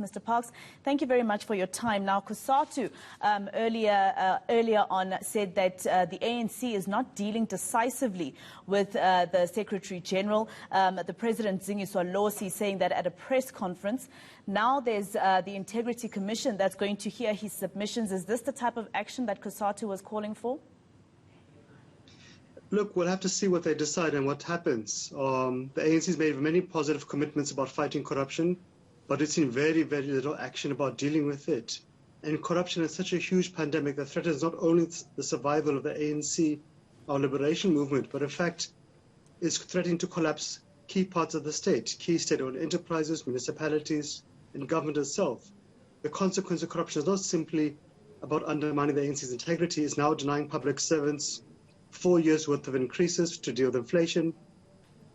Mr. Parks, thank you very much for your time. Now, COSATU earlier on said that the ANC is not dealing decisively with the Secretary General. The President, Zingiswa Losi, saying that at a press conference. Now there's the Integrity Commission that's going to hear his submissions. Is this the type of action that COSATU was calling for? Look, we'll have to see what they decide and what happens. The ANC has made many positive commitments about fighting corruption, but it's seen very, very little action about dealing with it. And corruption is such a huge pandemic that threatens not only the survival of the ANC, our liberation movement, but in fact is threatening to collapse key parts of the state, key state-owned enterprises, municipalities, and government itself. The consequence of corruption is not simply about undermining the ANC's integrity, it's now denying public servants 4 years' worth of increases to deal with inflation.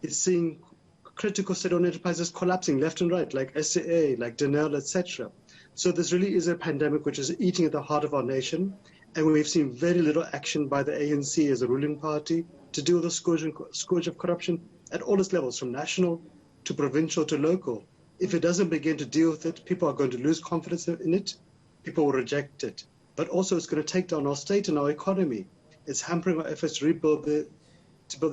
It's seeing critical state-owned enterprises collapsing left and right, like SCA, like Denel, etc. So this really is a pandemic which is eating at the heart of our nation, and we've seen very little action by the ANC as a ruling party to deal with the scourge of corruption at all its levels, from national to provincial to local. If it doesn't begin to deal with it, people are going to lose confidence in it, people will reject it. But also it's going to take down our state and our economy. It's hampering our efforts to build the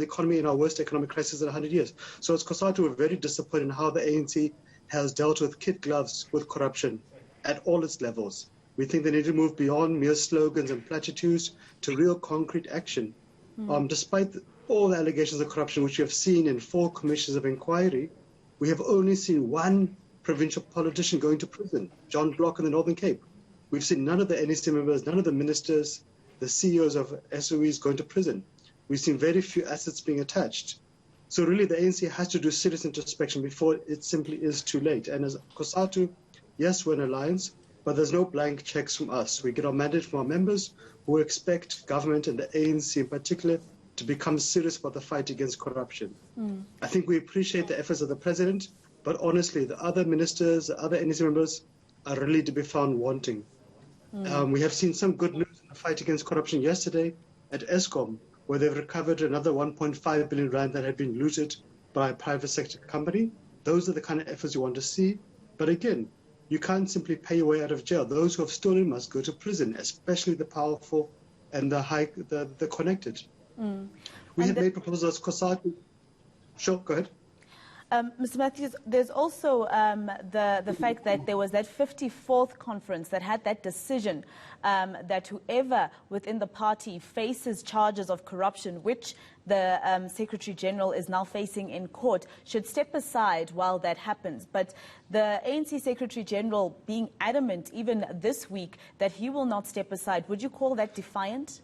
economy in our worst economic crisis in 100 years. So as COSATU, we're very disappointed in how the ANC has dealt with kid gloves with corruption at all its levels. We think they need to move beyond mere slogans and platitudes to real concrete action. Despite all the allegations of corruption which we have seen in 4 commissions of inquiry, we have only seen one provincial politician going to prison, John Block in the Northern Cape. We've seen none of the NEC members, none of the ministers, the CEOs of SOEs going to prison. We've seen very few assets being attached. So really the ANC has to do serious introspection before it simply is too late. And as COSATU, yes, we're an alliance, but there's no blank checks from us. We get our mandate from our members who expect government and the ANC in particular to become serious about the fight against corruption. I think we appreciate the efforts of the President, but honestly, the other ministers, the other NEC members are really to be found wanting. We have seen some good news in the fight against corruption yesterday at Eskom, where they've recovered another 1.5 billion rand that had been looted by a private sector company. Those are the kind of efforts you want to see. But again, you can't simply pay your way out of jail. Those who have stolen must go to prison, especially the powerful and the connected. We have made proposals, COSATU. Sure, go ahead. Mr. Matthews, there's also the fact that there was that 54th conference that had that decision that whoever within the party faces charges of corruption, which the Secretary General is now facing in court, should step aside while that happens. But the ANC Secretary General being adamant even this week that he will not step aside, would you call that defiant?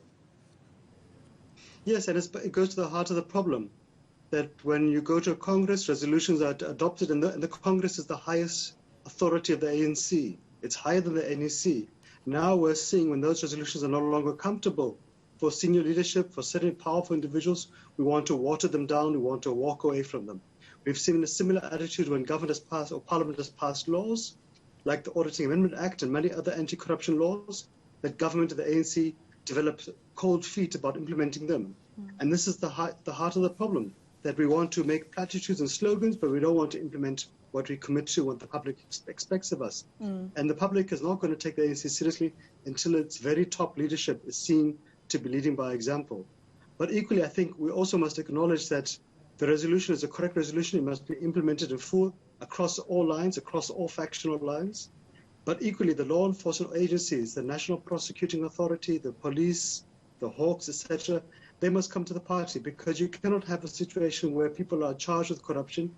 Yes, and it goes to the heart of the problem. That when you go to a Congress, resolutions are adopted, and the Congress is the highest authority of the ANC. It's higher than the NEC. Now we're seeing when those resolutions are no longer comfortable for senior leadership, for certain powerful individuals, we want to water them down, we want to walk away from them. We've seen a similar attitude when government has passed or Parliament has passed laws, like the Auditing Amendment Act and many other anti-corruption laws, that government and the ANC developed cold feet about implementing them. And this is the heart of the problem. That we want to make platitudes and slogans, but we don't want to implement what we commit to, what the public expects of us. And the public is not going to take the ANC seriously until its very top leadership is seen to be leading by example. But equally, I think we also must acknowledge that the resolution is a correct resolution. It must be implemented in full across all lines, across all factional lines. But equally, the law enforcement agencies, the National Prosecuting Authority, the police, the Hawks, etc., they must come to the party, because you cannot have a situation where people are charged with corruption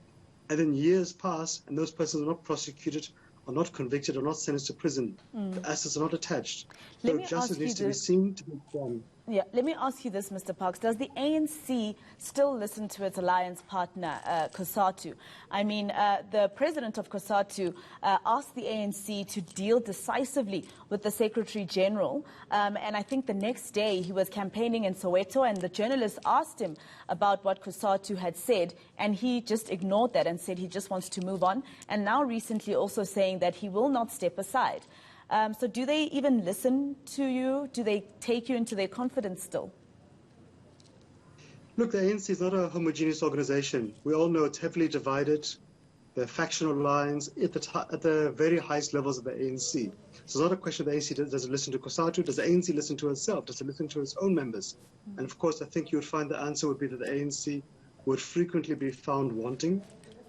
and then years pass and those persons are not prosecuted, are not convicted, or not sentenced to prison. The assets are not attached. So justice needs to be seen to be done. Yeah, let me ask you this, Mr. Parks. Does the ANC still listen to its alliance partner, COSATU? I mean, the president of COSATU asked the ANC to deal decisively with the Secretary General. And I think the next day he was campaigning in Soweto, and the journalists asked him about what COSATU had said, and he just ignored that and said he just wants to move on. And now recently also saying that he will not step aside. So do they even listen to you? Do they take you into their confidence still? Look, the ANC is not a homogeneous organization. We all know it's heavily divided. their factional lines at the very highest levels of the ANC. So it's not a question of the ANC does it listen to COSATU, does the ANC listen to itself, does it listen to its own members? And of course, I think you would find the answer would be that the ANC would frequently be found wanting.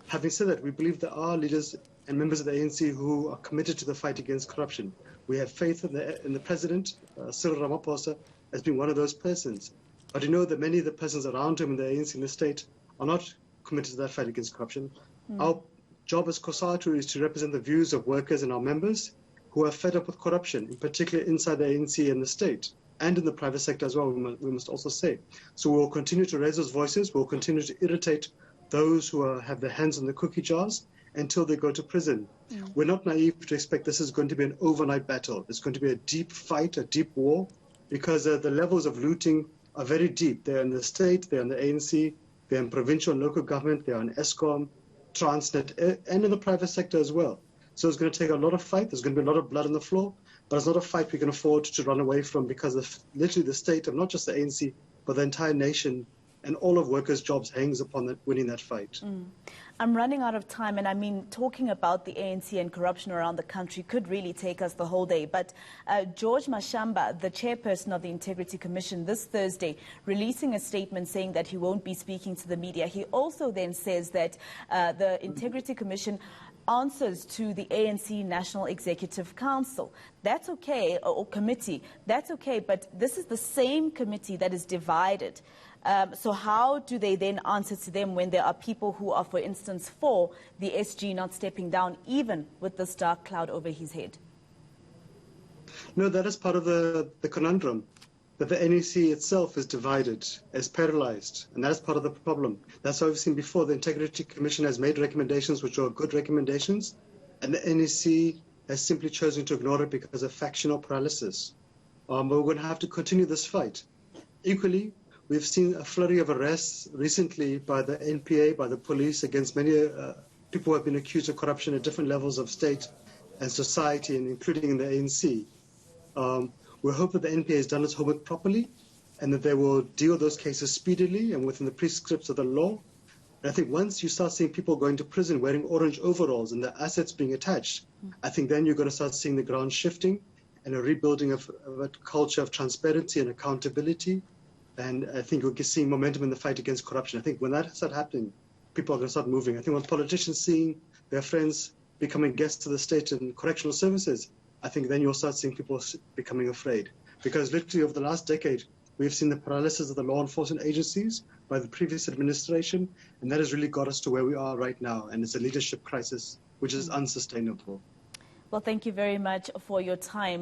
Having said that, we believe there are leaders and members of the ANC who are committed to the fight against corruption. We have faith in the president, Cyril Ramaphosa, as being one of those persons. But you know that many of the persons around him in the ANC in the state are not committed to that fight against corruption. Our job as COSATU is to represent the views of workers and our members who are fed up with corruption, in particular inside the ANC and the state, and in the private sector as well, we must also say. So we'll continue to raise those voices, we'll continue to irritate those who have their hands in the cookie jars until they go to prison. We're not naive to expect this is going to be an overnight battle. It's going to be a deep fight, a deep war, because the levels of looting are very deep. They're in the state, they're in the ANC, they're in provincial and local government, they're in ESCOM, Transnet, and in the private sector as well. So it's going to take a lot of fight. There's going to be a lot of blood on the floor, but it's not a fight we can afford to run away from, because of literally the state of not just the ANC, but the entire nation and all of workers' jobs hangs upon winning that fight. I'm running out of time, and I mean, talking about the ANC and corruption around the country could really take us the whole day. But George Mashamba, the chairperson of the Integrity Commission, this Thursday, releasing a statement saying that he won't be speaking to the media. He also then says that the Integrity Commission answers to the ANC National Executive Council. That's okay, or committee, that's okay, but this is the same committee that is divided. So how do they then answer to them when there are people who are, for instance, for the SG not stepping down, even with this dark cloud over his head? No, that is part of the conundrum, that the NEC itself is divided, is paralyzed, and that is part of the problem. That's why we've seen before the Integrity Commission has made recommendations which are good recommendations, and the NEC has simply chosen to ignore it because of factional paralysis. But we're going to have to continue this fight. Equally, we've seen a flurry of arrests recently by the NPA, by the police, against many people who have been accused of corruption at different levels of state and society, and including in the ANC. We hope that the NPA has done its homework properly and that they will deal with those cases speedily and within the prescripts of the law. And I think once you start seeing people going to prison wearing orange overalls and their assets being attached, I think then you're going to start seeing the ground shifting and a rebuilding of a culture of transparency and accountability. And I think we'll get seeing momentum in the fight against corruption. I think when that starts happening, people are going to start moving. I think when politicians seeing their friends becoming guests of the state and correctional services, I think then you'll start seeing people becoming afraid. Because literally over the last decade, we've seen the paralysis of the law enforcement agencies by the previous administration, and that has really got us to where we are right now. And it's a leadership crisis, which is unsustainable. Well, thank you very much for your time.